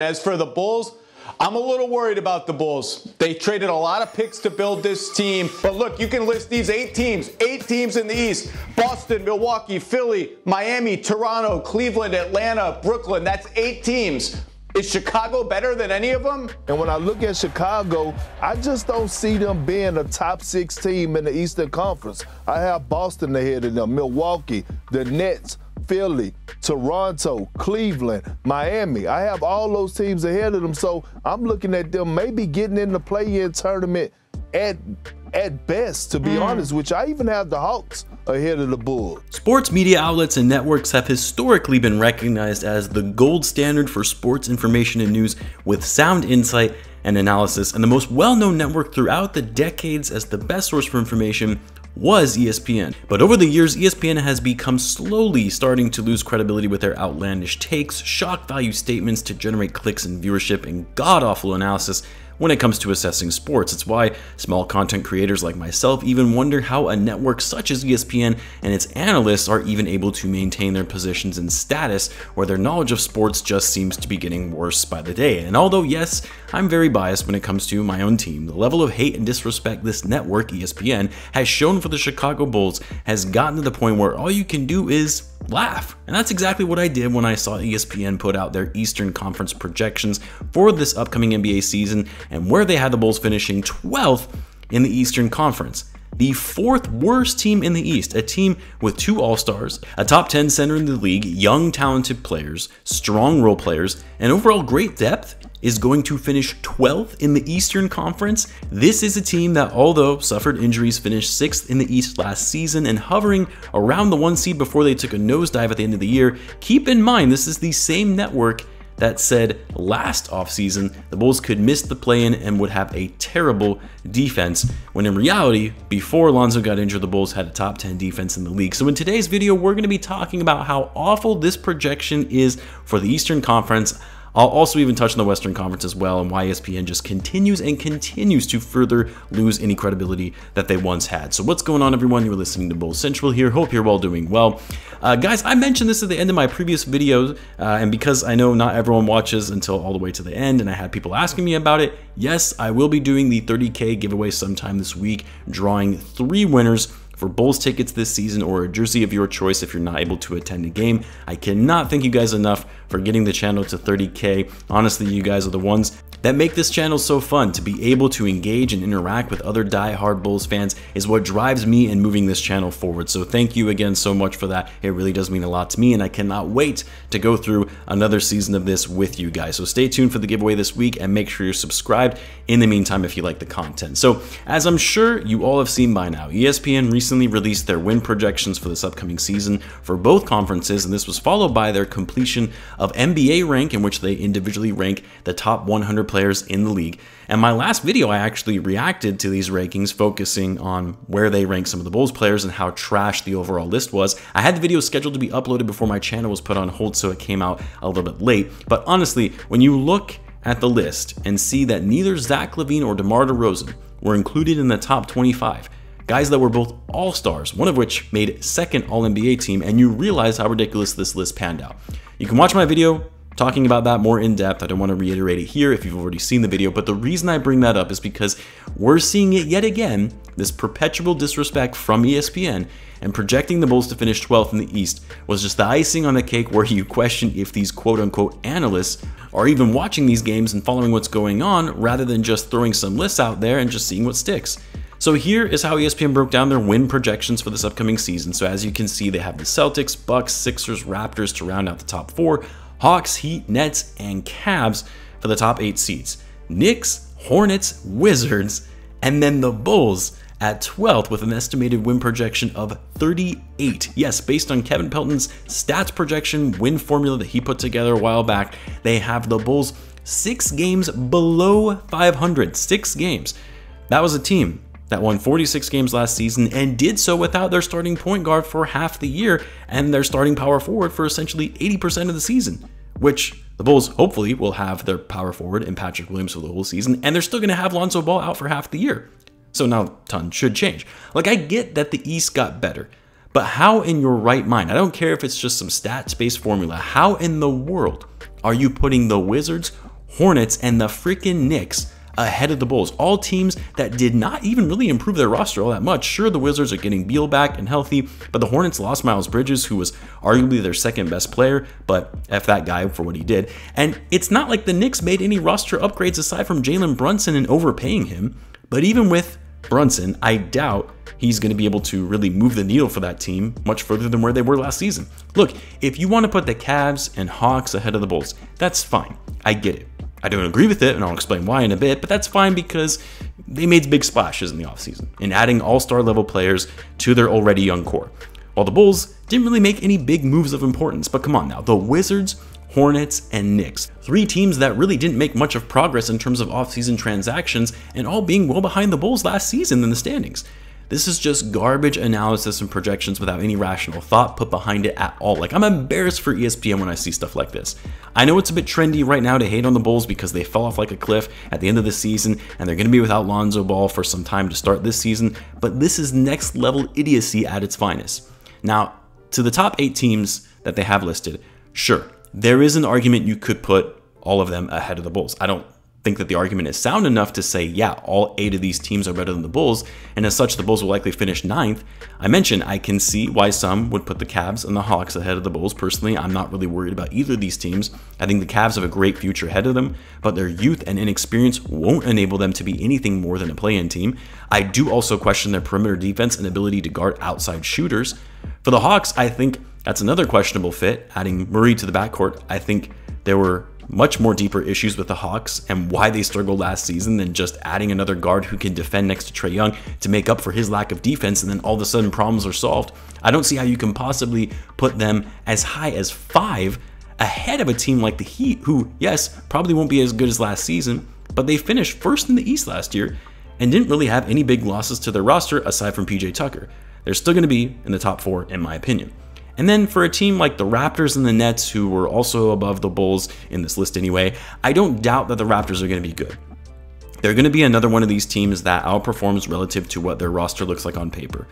As for the Bulls, I'm a little worried about the Bulls. They traded a lot of picks to build this team. But look, you can list these 8 teams in the East. Boston, Milwaukee, Philly, Miami, Toronto, Cleveland, Atlanta, Brooklyn. That's 8 teams. Is Chicago better than any of them? And when I look at Chicago, I just don't see them being a top 6 team in the Eastern Conference. I have Boston ahead of them, Milwaukee, the Nets, Philly, Toronto, Cleveland, Miami. I have all those teams ahead of them, so I'm looking at them maybe getting in the play-in tournament at best, to be honest, which I even have the Hawks ahead of the Bulls. Sports media outlets and networks have historically been recognized as the gold standard for sports information and news with sound insight and analysis, and the most well-known network throughout the decades as the best source for information was ESPN. But over the years, ESPN has become slowly starting to lose credibility with their outlandish takes, shock value statements to generate clicks and viewership, and god-awful analysis when it comes to assessing sports. It's why small content creators like myself even wonder how a network such as ESPN and its analysts are even able to maintain their positions and status where their knowledge of sports just seems to be getting worse by the day. And although yes, I'm very biased when it comes to my own team, the level of hate and disrespect this network, ESPN, has shown for the Chicago Bulls has gotten to the point where all you can do is laugh. And that's exactly what I did when I saw ESPN put out their Eastern Conference projections for this upcoming NBA season, and where they had the Bulls finishing 12th in the Eastern Conference. The 4th worst team in the East, a team with 2 All-Stars, a top 10 center in the league, young talented players, strong role players, and overall great depth, is going to finish 12th in the Eastern Conference. This is a team that, although suffered injuries, finished 6th in the East last season and hovering around the 1 seed before they took a nosedive at the end of the year. Keep in mind, this is the same network that said last offseason the Bulls could miss the play-in and would have a terrible defense, when in reality, before Lonzo got injured, the Bulls had a top 10 defense in the league. So in today's video, we're going to be talking about how awful this projection is for the Eastern Conference. I'll also even touch on the Western Conference as well, and why ESPN just continues to further lose any credibility that they once had. So what's going on, everyone? You're listening to Bulls Central here. Hope you're all doing well. Guys, I mentioned this at the end of my previous videos, and because I know not everyone watches until all the way to the end, and I had people asking me about it, yes, I will be doing the 30K giveaway sometime this week, drawing 3 winners for Bulls tickets this season, or a jersey of your choice if you're not able to attend a game. I cannot thank you guys enough for getting the channel to 30K. Honestly, you guys are the ones that make this channel so fun. To be able to engage and interact with other die-hard Bulls fans is what drives me in moving this channel forward. So thank you again so much for that. It really does mean a lot to me, and I cannot wait to go through another season of this with you guys. So stay tuned for the giveaway this week, and make sure you're subscribed in the meantime if you like the content. So as I'm sure you all have seen by now, ESPN recently released their win projections for this upcoming season for both conferences, and this was followed by their completion of NBA rank, in which they individually rank the top 100 players in the league. And my last video, I actually reacted to these rankings, focusing on where they rank some of the Bulls players and how trash the overall list was. I had the video scheduled to be uploaded before my channel was put on hold, so it came out a little bit late. But honestly, when you look at the list and see that neither Zach LaVine or DeMar DeRozan were included in the top 25, guys that were both All-Stars, one of which made 2nd All-NBA team, and you realize how ridiculous this list panned out. You can watch my video talking about that more in depth. I don't want to reiterate it here if you've already seen the video, but the reason I bring that up is because we're seeing it yet again, this perpetual disrespect from ESPN, and projecting the Bulls to finish 12th in the East was just the icing on the cake, where you question if these quote-unquote analysts are even watching these games and following what's going on, rather than just throwing some lists out there and just seeing what sticks. So here is how ESPN broke down their win projections for this upcoming season. So as you can see, they have the Celtics, Bucks, Sixers, Raptors to round out the top 4, Hawks, Heat, Nets, and Cavs for the top 8 seeds, Knicks, Hornets, Wizards, and then the Bulls at 12th with an estimated win projection of 38. Yes, based on Kevin Pelton's stats projection win formula that he put together a while back, they have the Bulls 6 games below 500, 6 games. That was a team that won 46 games last season and did so without their starting point guard for half the year and their starting power forward for essentially 80% of the season, which the Bulls hopefully will have their power forward in Patrick Williams for the whole season, and they're still going to have Lonzo Ball out for half the year. So now a ton should change. Like, I get that the East got better, but how in your right mind, I don't care if it's just some stats-based formula, how in the world are you putting the Wizards Hornets, and the freaking Knicks ahead of the Bulls. All teams that did not even really improve their roster all that much. Sure, the Wizards are getting Beal back and healthy, but the Hornets lost Miles Bridges, who was arguably their second best player, but F that guy for what he did. And it's not like the Knicks made any roster upgrades aside from Jalen Brunson and overpaying him, but even with Brunson, I doubt he's going to be able to really move the needle for that team much further than where they were last season. Look, if you want to put the Cavs and Hawks ahead of the Bulls, that's fine. I get it. I don't agree with it, and I'll explain why in a bit, but that's fine because they made big splashes in the offseason in adding all-star level players to their already young core. While the Bulls didn't really make any big moves of importance, but come on now, the Wizards, Hornets, and Knicks, 3 teams that really didn't make much of progress in terms of offseason transactions and all being well behind the Bulls last season in the standings. This is just garbage analysis and projections without any rational thought put behind it at all. Like, I'm embarrassed for ESPN when I see stuff like this. I know it's a bit trendy right now to hate on the Bulls because they fell off like a cliff at the end of the season and they're going to be without Lonzo Ball for some time to start this season, but this is next level idiocy at its finest. Now, to the top 8 teams that they have listed, sure, there is an argument you could put all of them ahead of the Bulls. I don't think that the argument is sound enough to say, yeah, all 8 of these teams are better than the Bulls, and as such, the Bulls will likely finish 9th. I mentioned I can see why some would put the Cavs and the Hawks ahead of the Bulls. Personally, I'm not really worried about either of these teams. I think the Cavs have a great future ahead of them, but their youth and inexperience won't enable them to be anything more than a play-in team. I do also question their perimeter defense and ability to guard outside shooters. For the Hawks, I think that's another questionable fit. Adding Murray to the backcourt, I think there were much more deeper issues with the Hawks and why they struggled last season than just adding another guard who can defend next to Trae Young to make up for his lack of defense, and then all of a sudden problems are solved. I don't see how you can possibly put them as high as 5 ahead of a team like the Heat, who, yes, probably won't be as good as last season, but they finished first in the East last year and didn't really have any big losses to their roster aside from PJ Tucker. They're still going to be in the top 4 in my opinion. And then for a team like the Raptors and the Nets, who were also above the Bulls in this list anyway, I don't doubt that the Raptors are going to be good. They're going to be another one of these teams that outperforms relative to what their roster looks like on paper.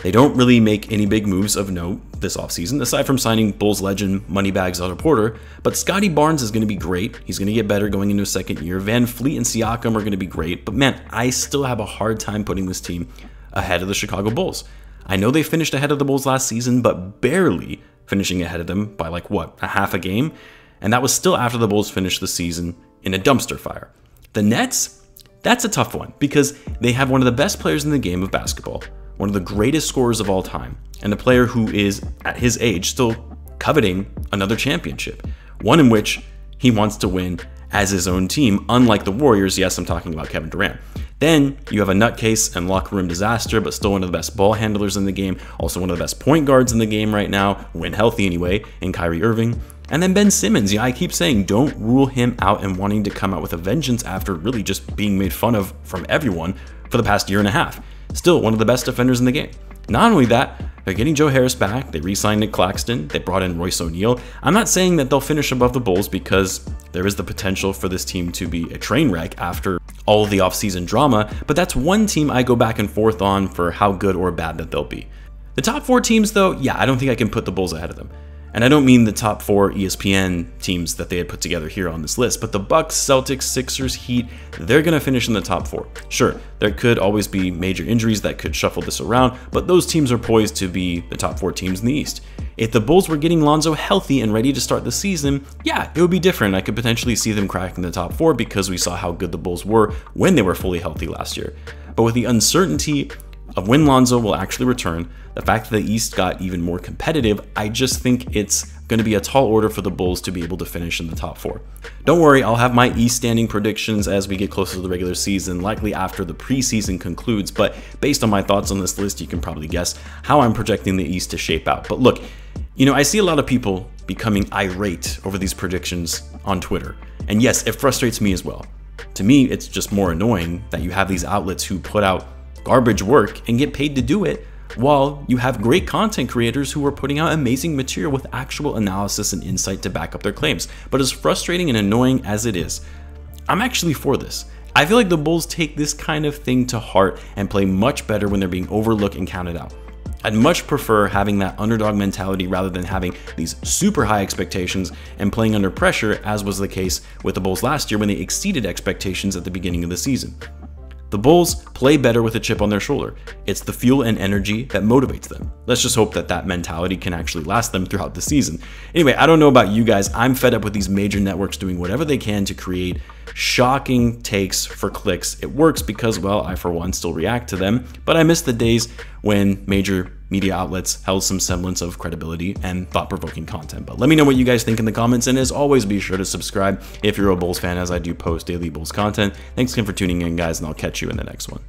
They don't really make any big moves of note this offseason, aside from signing Bulls legend Moneybags Otto Porter, but Scotty Barnes is going to be great. He's going to get better going into his second year. Van Fleet and Siakam are going to be great, but man, I still have a hard time putting this team ahead of the Chicago Bulls. I know they finished ahead of the Bulls last season, but barely finishing ahead of them by like, what, a half a game? And that was still after the Bulls finished the season in a dumpster fire. The Nets, that's a tough one because they have one of the best players in the game of basketball, one of the greatest scorers of all time, and a player who is, at his age, still coveting another championship, one in which he wants to win as his own team, unlike the Warriors. Yes, I'm talking about Kevin Durant. Then you have a nutcase and locker room disaster, but still one of the best ball handlers in the game, also one of the best point guards in the game right now, when healthy anyway, in Kyrie Irving. And then Ben Simmons, yeah, I keep saying don't rule him out and wanting to come out with a vengeance after really just being made fun of from everyone for the past year and a half. Still one of the best defenders in the game. Not only that, they're getting Joe Harris back, they re-signed Nick Claxton, they brought in Royce O'Neal. I'm not saying that they'll finish above the Bulls because there is the potential for this team to be a train wreck after all of the offseason drama, but that's one team I go back and forth on for how good or bad that they'll be. The top 4 teams though, yeah, I don't think I can put the Bulls ahead of them. And I don't mean the top 4 ESPN teams that they had put together here on this list, but the Bucks, Celtics, Sixers, Heat, they're going to finish in the top 4. Sure, there could always be major injuries that could shuffle this around, but those teams are poised to be the top 4 teams in the East. If the Bulls were getting Lonzo healthy and ready to start the season, yeah, it would be different. I could potentially see them cracking the top 4 because we saw how good the Bulls were when they were fully healthy last year. But with the uncertainty of when Lonzo will actually return, the fact that the East got even more competitive, I just think it's going to be a tall order for the Bulls to be able to finish in the top 4. Don't worry, I'll have my East standing predictions as we get closer to the regular season, likely after the preseason concludes, but based on my thoughts on this list, you can probably guess how I'm projecting the East to shape out. But look, you know, I see a lot of people becoming irate over these predictions on Twitter, and yes, it frustrates me as well. To me, it's just more annoying that you have these outlets who put out garbage work and get paid to do it, while you have great content creators who are putting out amazing material with actual analysis and insight to back up their claims. But as frustrating and annoying as it is, I'm actually for this. I feel like the Bulls take this kind of thing to heart and play much better when they're being overlooked and counted out. I'd much prefer having that underdog mentality rather than having these super high expectations and playing under pressure, as was the case with the Bulls last year when they exceeded expectations at the beginning of the season. The Bulls play better with a chip on their shoulder. It's the fuel and energy that motivates them. Let's just hope that that mentality can actually last them throughout the season. Anyway, I don't know about you guys. I'm fed up with these major networks doing whatever they can to create shocking takes for clicks. It works because, well, I for one still react to them, but I miss the days when major media outlets held some semblance of credibility and thought-provoking content. But let me know what you guys think in the comments, and as always, be sure to subscribe if you're a Bulls fan, as I do post daily Bulls content. Thanks again for tuning in, guys, and I'll catch you in the next one.